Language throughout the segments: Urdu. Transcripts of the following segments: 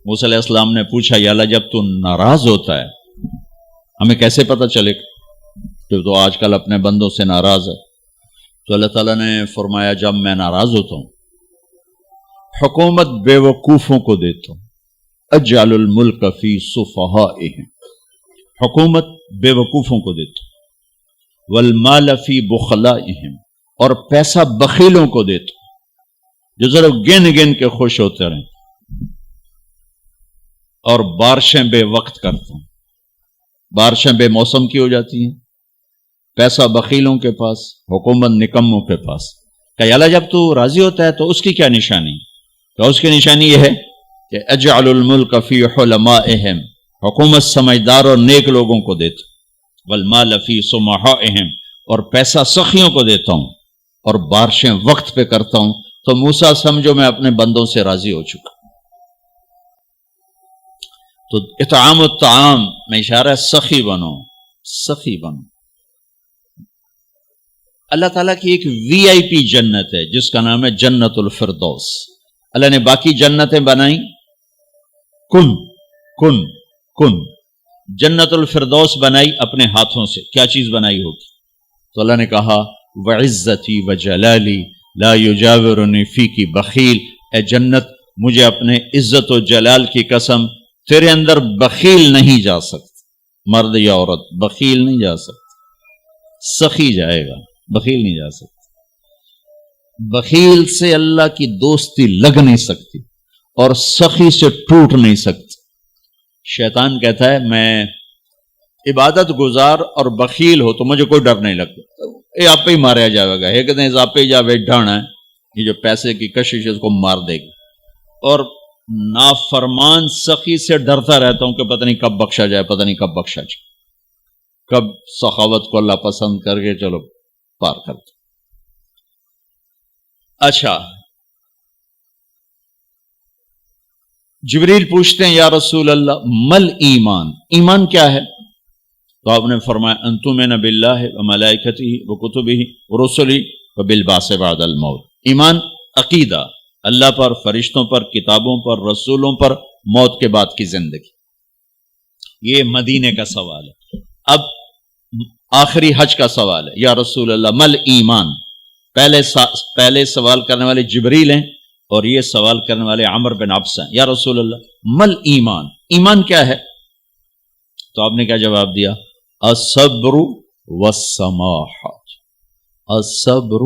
موسیٰ علیہ السلام نے پوچھا یا اللہ جب تو ناراض ہوتا ہے ہمیں کیسے پتہ چلے کہ تو آج کل اپنے بندوں سے ناراض ہے؟ تو اللہ تعالیٰ نے فرمایا جب میں ناراض ہوتا ہوں حکومت بے وقوفوں کو دیتا ہوں، اجعل الملک فی صفہائہم، حکومت بے وقوفوں کو دیتا ہوں، والمال فی بخلائہم، اور پیسہ بخیلوں کو دیتا ہوں جو ذرا گن گن کے خوش ہوتے رہیں، اور بارشیں بے وقت کرتا ہوں، بارشیں بے موسم کی ہو جاتی ہیں، پیسہ بخیلوں کے پاس، حکومت نکموں کے پاس۔ کہ اللہ جب تو راضی ہوتا ہے تو اس کی کیا نشانی؟ تو اس کی نشانی یہ ہے کہ اجعل الملک فی حلمائہم، حکومت سمجھدار اور نیک لوگوں کو دیتا ہوں، والمال فی سمحائہم، اور پیسہ سخیوں کو دیتا ہوں، اور بارشیں وقت پہ کرتا ہوں۔ تو موسیٰ سمجھو میں اپنے بندوں سے راضی ہو چکا۔ تو اطعام الطعام میں اشارہ ہے سخی بنو، سخی بنو۔ اللہ تعالیٰ کی ایک وی آئی پی جنت ہے جس کا نام ہے جنت الفردوس۔ اللہ نے باقی جنتیں بنائیں کن کن کن، جنت الفردوس بنائی اپنے ہاتھوں سے۔ کیا چیز بنائی ہوگی؟ تو اللہ نے کہا وعزتی وجلالی لا یجاورنی فیکی بخیل، اے جنت مجھے اپنے عزت و جلال کی قسم تیرے اندر بخیل نہیں جا سکتا، مرد یا عورت بخیل نہیں جا سکتا، سخی جائے گا، بخیل نہیں جا سکتا۔ بخیل سے اللہ کی دوستی لگ نہیں سکتی اور سخی سے ٹوٹ نہیں سکتی۔ شیطان کہتا ہے میں عبادت گزار اور بخیل ہو تو مجھے کوئی ڈر نہیں لگتا، یہ آپ پہ ہی ماریا جائے گا، یہ کہتے ہیں آپ پہ جا ڈھانا ہے، یہ جو پیسے کی کشش ہے اس کو مار دے گی۔ اور نافرمان سخی سے ڈرتا رہتا ہوں کہ پتہ نہیں کب بخشا جائے، پتہ نہیں کب بخشا جائے، کب سخاوت کو اللہ پسند کر کے چلو پار کر دو۔ اچھا، جبریل پوچھتے ہیں یا رسول اللہ مل ایمان، ایمان کیا ہے؟ تو آپ نے فرمایا ان تؤمن باللہ وملائکتہ وکتبہ ورسلہ وبالبعث بعد الموت۔ ایمان عقیدہ، اللہ پر، فرشتوں پر، کتابوں پر، رسولوں پر، موت کے بعد کی زندگی۔ یہ مدینے کا سوال ہے۔ اب آخری حج کا سوال ہے، یا رسول اللہ مل ایمان۔ پہلے سوال کرنے والے جبریل ہیں اور یہ سوال کرنے والے عمر بن عبس ہیں۔ یا رسول اللہ مل ایمان، ایمان کیا ہے؟ تو آپ نے کیا جواب دیا؟ الصبر والسماحہ، الصبر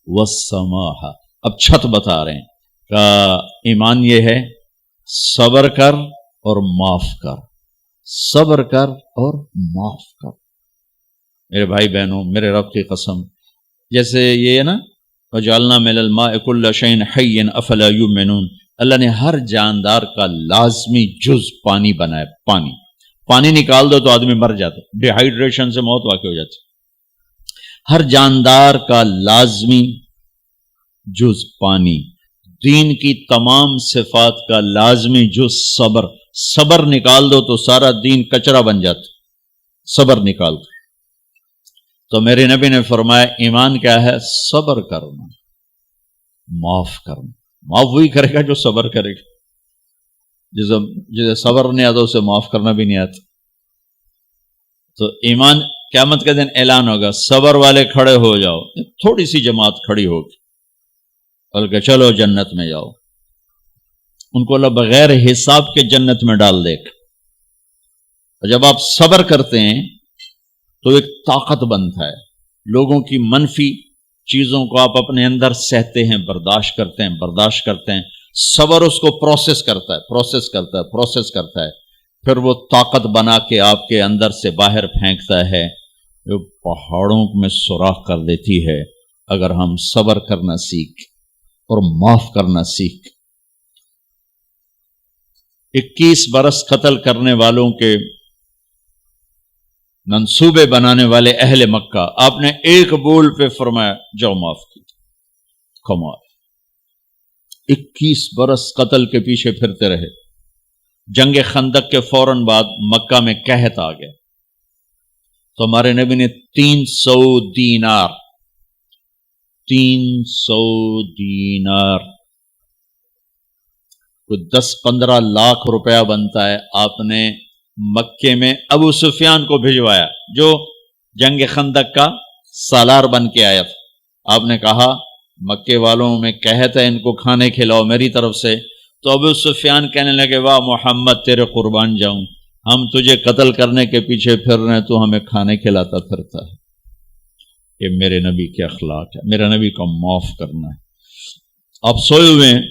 والسماحہ۔ اب چھت بتا رہے ہیں کہ ایمان یہ ہے صبر کر اور معاف کر، صبر کر اور معاف کر۔ میرے بھائی بہنوں، میرے رب کی قسم، جیسے یہ ہے نا وَجَعَلْنَا مِنَ الْمَاءِ كُلَّ شَيْءٍ حَيٍّ أَفَلَا يُؤْمِنُونَ، اللہ نے ہر جاندار کا لازمی جز پانی بنایا۔ پانی نکال دو تو آدمی مر جاتا، ڈی ہائیڈریشن سے موت واقع ہو جاتی۔ ہر جاندار کا لازمی جز پانی، دین کی تمام صفات کا لازمی جز صبر، صبر نکال دو تو سارا دین کچرا بن جاتا، صبر نکال دو۔ تو میرے نبی نے فرمایا ایمان کیا ہے؟ صبر کرنا، معاف کرنا۔ معاف وہی کرے گا جو صبر کرے گا، جسے صبر نہیں آتا اسے معاف کرنا بھی نہیں آتا۔ تو ایمان قیامت کے دن اعلان ہوگا، صبر والے کھڑے ہو جاؤ، تھوڑی سی جماعت کھڑی ہوگی، بلکہ چلو جنت میں جاؤ۔ ان کو اللہ بغیر حساب کے جنت میں ڈال دے گا۔ اور جب آپ صبر کرتے ہیں تو ایک طاقت بنتا ہے، لوگوں کی منفی چیزوں کو آپ اپنے اندر سہتے ہیں، برداشت کرتے ہیں۔ صبر اس کو پروسیس کرتا ہے، پھر وہ طاقت بنا کے آپ کے اندر سے باہر پھینکتا ہے، جو پہاڑوں میں سوراخ کر دیتی ہے اگر ہم صبر کرنا سیکھ اور معاف کرنا سیکھ۔ 21 برس قتل کرنے والوں کے منصوبے بنانے والے اہل مکہ، آپ نے ایک بول پہ فرمایا جاؤ معاف کی۔ کمال، 21 برس قتل کے پیچھے پھرتے رہے۔ جنگ خندق کے فوراً بعد مکہ میں قحط آ گیا، تو ہمارے نبی نے 300 دینار کوئی 10-15 لاکھ روپیہ بنتا ہے، آپ نے مکے میں ابو سفیان کو بھجوایا جو جنگ خندق کا سالار بن کے آیا تھا۔ آپ نے کہا مکے والوں میں کہتا ہے ان کو کھانے کھلاؤ میری طرف سے، تو ابو سفیان کہنے لگے واہ محمد تیرے قربان جاؤں، ہم تجھے قتل کرنے کے پیچھے پھر رہے ہیں، تو ہمیں کھانے کھلاتا پھرتا ہے۔ یہ میرے نبی کے اخلاق ہے، میرے نبی کا معاف کرنا ہے۔ آپ سوئے ہوئے ہیں،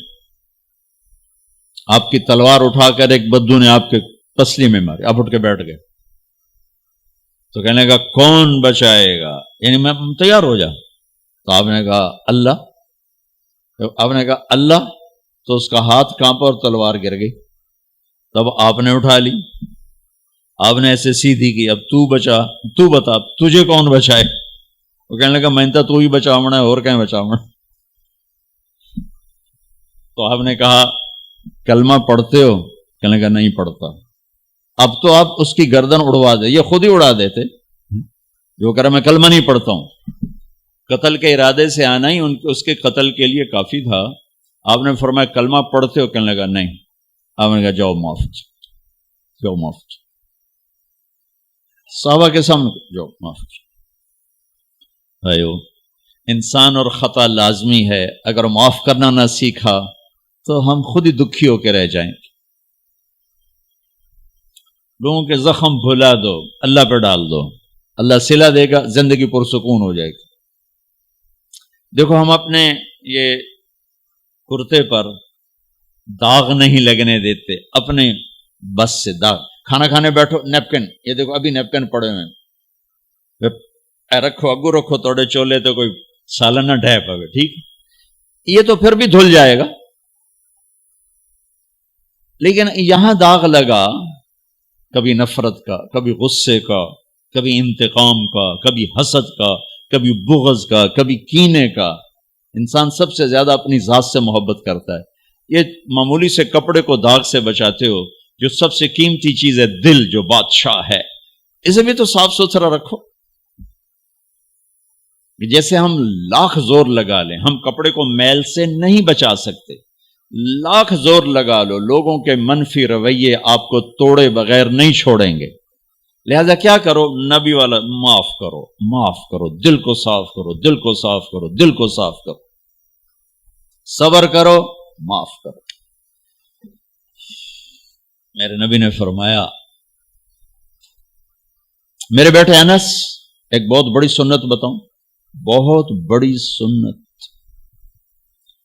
آپ کی تلوار اٹھا کر ایک بدو نے آپ کے پسلی میں ماری، آپ اٹھ کے بیٹھ گئے، تو کہنے لگا کون بچائے گا، یعنی میں تیار ہو جا، تو آپ نے کہا اللہ، آپ نے کہا اللہ، تو اس کا ہاتھ کانپا اور تلوار گر گئی۔ تب آپ نے اٹھا لی، آپ نے ایسے سیدھی کی، اب تو بچا، تو بتا تجھے کون بچائے؟ وہ کہنے لگا میں تو ہی بچاونا ہے، اور کہیں بچاونا۔ تو آپ نے کہا کلمہ پڑھتے ہو؟ کہنے لگا نہیں پڑھتا۔ اب تو آپ اس کی گردن اڑوا دے، یہ خود ہی اڑا دیتے، جو کرا میں کلمہ نہیں پڑھتا ہوں۔ قتل کے ارادے سے آنا ہی اس کے قتل کے لیے کافی تھا۔ آپ نے فرمایا کلمہ پڑھتے ہو؟ کہنے لگا نہیں۔ آپ نے کہا جاؤ معاف، جاؤ معاف، صحابہ کے سامنے جاؤ معاف۔ بھائیو، انسان اور خطا لازمی ہے، اگر معاف کرنا نہ سیکھا تو ہم خود ہی دکھی ہو کے رہ جائیں گے۔ لوگوں کے زخم بھلا دو، اللہ پہ ڈال دو، اللہ صلہ دے گا، زندگی پرسکون ہو جائے گی۔ دیکھو ہم اپنے یہ کرتے پر داغ نہیں لگنے دیتے، اپنے بس سے داغ، کھانا کھانے بیٹھو نیپکن، یہ دیکھو ابھی نیپکن پڑے ہوئے، رکھو اگو رکھو توڑے چولے تو کوئی سالن نہ ڈھے پاوے، ٹھیک، یہ تو پھر بھی دھل جائے گا، لیکن یہاں داغ لگا کبھی نفرت کا، کبھی غصے کا، کبھی انتقام کا، کبھی حسد کا، کبھی بغض کا، کبھی کینے کا۔ انسان سب سے زیادہ اپنی ذات سے محبت کرتا ہے۔ یہ معمولی سے کپڑے کو داغ سے بچاتے ہو، جو سب سے قیمتی چیز ہے دل، جو بادشاہ ہے، اسے بھی تو صاف ستھرا رکھو۔ جیسے ہم لاکھ زور لگا لیں، ہم کپڑے کو میل سے نہیں بچا سکتے، لاکھ زور لگا لو، لوگوں کے منفی رویے آپ کو توڑے بغیر نہیں چھوڑیں گے۔ لہذا کیا کرو؟ نبی والا معاف کرو، معاف کرو، دل کو صاف کرو، دل کو صاف کرو، دل کو صاف کرو، صبر کرو، معاف کرو۔ میرے نبی نے فرمایا، میرے بیٹے انس، ایک بہت بڑی سنت بتاؤں، بہت بڑی سنت۔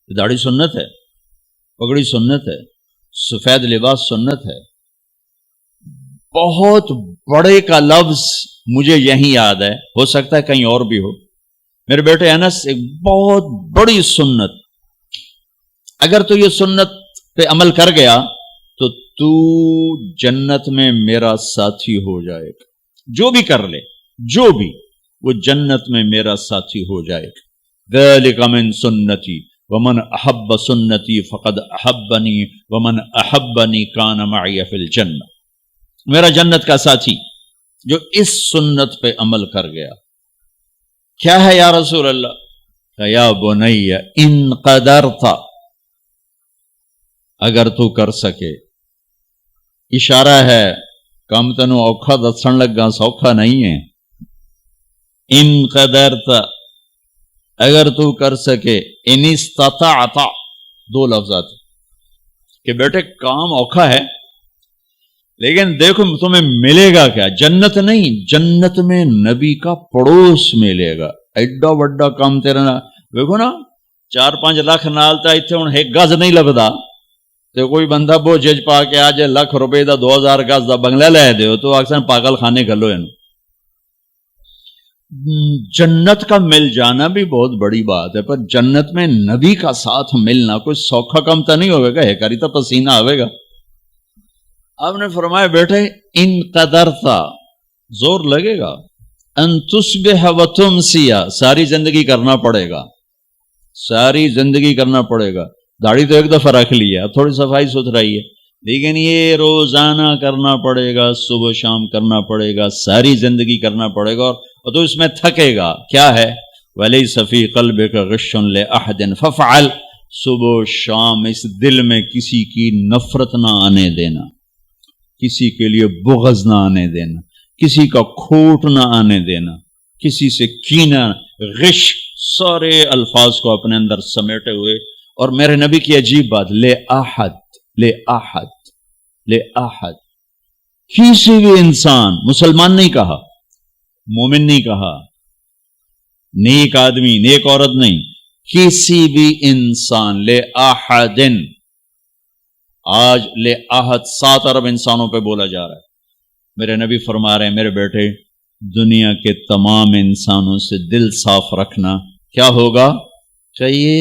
داڑھی سنت ہے، پگڑی سنت ہے، سفید لباس سنت ہے۔ بہت بڑے کا لفظ مجھے یہیں یاد ہے، ہو سکتا ہے کہیں اور بھی ہو۔ میرے بیٹے انس، ایک بہت بڑی سنت، اگر تو یہ سنت پہ عمل کر گیا تو جنت میں میرا ساتھی ہو جائے گا۔ جو بھی کر لے، جو بھی، وہ جنت میں میرا ساتھی ہو جائے گا۔ ذالک من سنتی ومن احب سنتی فقد احبنی ومن احبنی کان معی فی الجنہ۔ میرا جنت کا ساتھی جو اس سنت پہ عمل کر گیا۔ کیا ہے یا رسول اللہ؟ یا بنی ان قدرت، اگر تو کر سکے، اشارہ ہے کم تنو اوکھا دسن لگا سوکھا نہیں ہے۔ ان قدرت، اگر تو کر سکے، ان استطاعت، دو لفظات کہ بیٹے کام اوکھا ہے، لیکن دیکھو تمہیں ملے گا کیا؟ جنت نہیں، جنت میں نبی کا پڑوس ملے گا۔ ایڈا وڈا کام تیرا دیکھو نا، 4-5 لاکھ نالتا اتنے ہوں ایک گز نہیں لگتا، تو کوئی بندہ بوجھ پا کے آج ₹1,00,000 دا 2000 گز دا بنگلہ لے دیو تو اکثر پاگل خانے گھلو۔ جنت کا مل جانا بھی بہت بڑی بات ہے، پر جنت میں نبی کا ساتھ ملنا کوئی سوکھا کم تو نہیں ہوئے گا، ہے کری تو پسینہ آئے گا۔ آپ نے فرمایا بیٹھے ان قدرتا، زور لگے گا، ان تصبح و تمسی، ساری زندگی کرنا پڑے گا، ساری زندگی کرنا پڑے گا۔ داڑھی تو ایک دفعہ رکھ لی ہے، اب تھوڑی صفائی ستھرائی ہے، لیکن یہ روزانہ کرنا پڑے گا، صبح شام کرنا پڑے گا، ساری زندگی کرنا پڑے گا، اور تو اس میں تھکے گا۔ کیا ہے؟ وَلَيْسَ فِي قَلْبِكَ غِشٌّ لِأَحَدٍ فَافْعَلْ صبح و شام اس دل میں کسی کی نفرت نہ آنے دینا، کسی کے لیے بغض نہ آنے دینا، کسی کا کھوٹ نہ آنے دینا، کسی سے کینہ، غش، سارے الفاظ کو اپنے اندر سمیٹے ہوئے. اور میرے نبی کی عجیب بات، لے احد کسی بھی انسان، مسلمان نہیں کہا، مومن نہیں کہا، نیک آدمی، نیک عورت نہیں، کسی بھی انسان، لے احدن. آج لے احد 7 ارب انسانوں پہ بولا جا رہا ہے. میرے نبی فرما رہے ہیں میرے بیٹے، دنیا کے تمام انسانوں سے دل صاف رکھنا. کیا ہوگا؟ چاہیے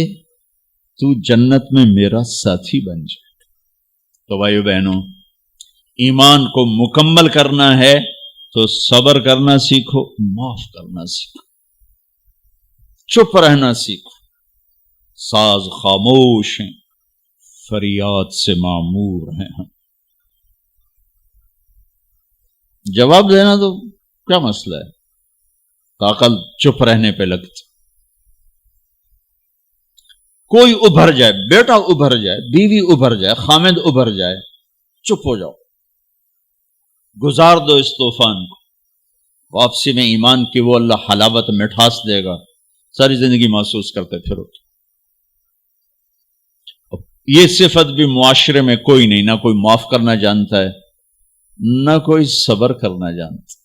تو جنت میں میرا ساتھی بن جائے. تو بھائیو بہنوں، ایمان کو مکمل کرنا ہے تو صبر کرنا سیکھو، معاف کرنا سیکھو، چپ رہنا سیکھو. ساز خاموش ہیں، فریاد سے معمور ہیں. جواب دینا تو کیا مسئلہ ہے، عقل چپ رہنے پہ لگتی. کوئی ابھر جائے، بیٹا ابھر جائے، بیوی ابھر جائے، خامد ابھر جائے، چپ ہو جاؤ، گزار دو اس طوفان کو. واپسی میں ایمان کی وہ اللہ حلاوت مٹھاس دے گا، ساری زندگی محسوس کرتے پھرو. یہ صفت بھی معاشرے میں کوئی نہیں، نہ کوئی معاف کرنا جانتا ہے، نہ کوئی صبر کرنا جانتا.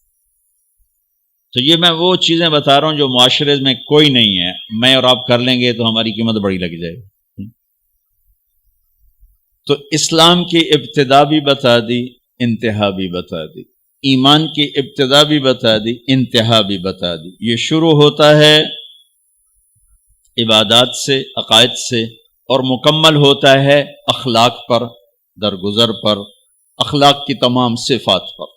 تو یہ میں وہ چیزیں بتا رہا ہوں جو معاشرے میں کوئی نہیں ہے. میں اور آپ کر لیں گے تو ہماری قیمت بڑی لگ جائے گی. تو اسلام کی ابتدا بھی بتا دی، انتہا بھی بتا دی. ایمان کی ابتدا بھی بتا دی، انتہا بھی بتا دی. یہ شروع ہوتا ہے عبادات سے، عقائد سے، اور مکمل ہوتا ہے اخلاق پر، درگزر پر، اخلاق کی تمام صفات پر.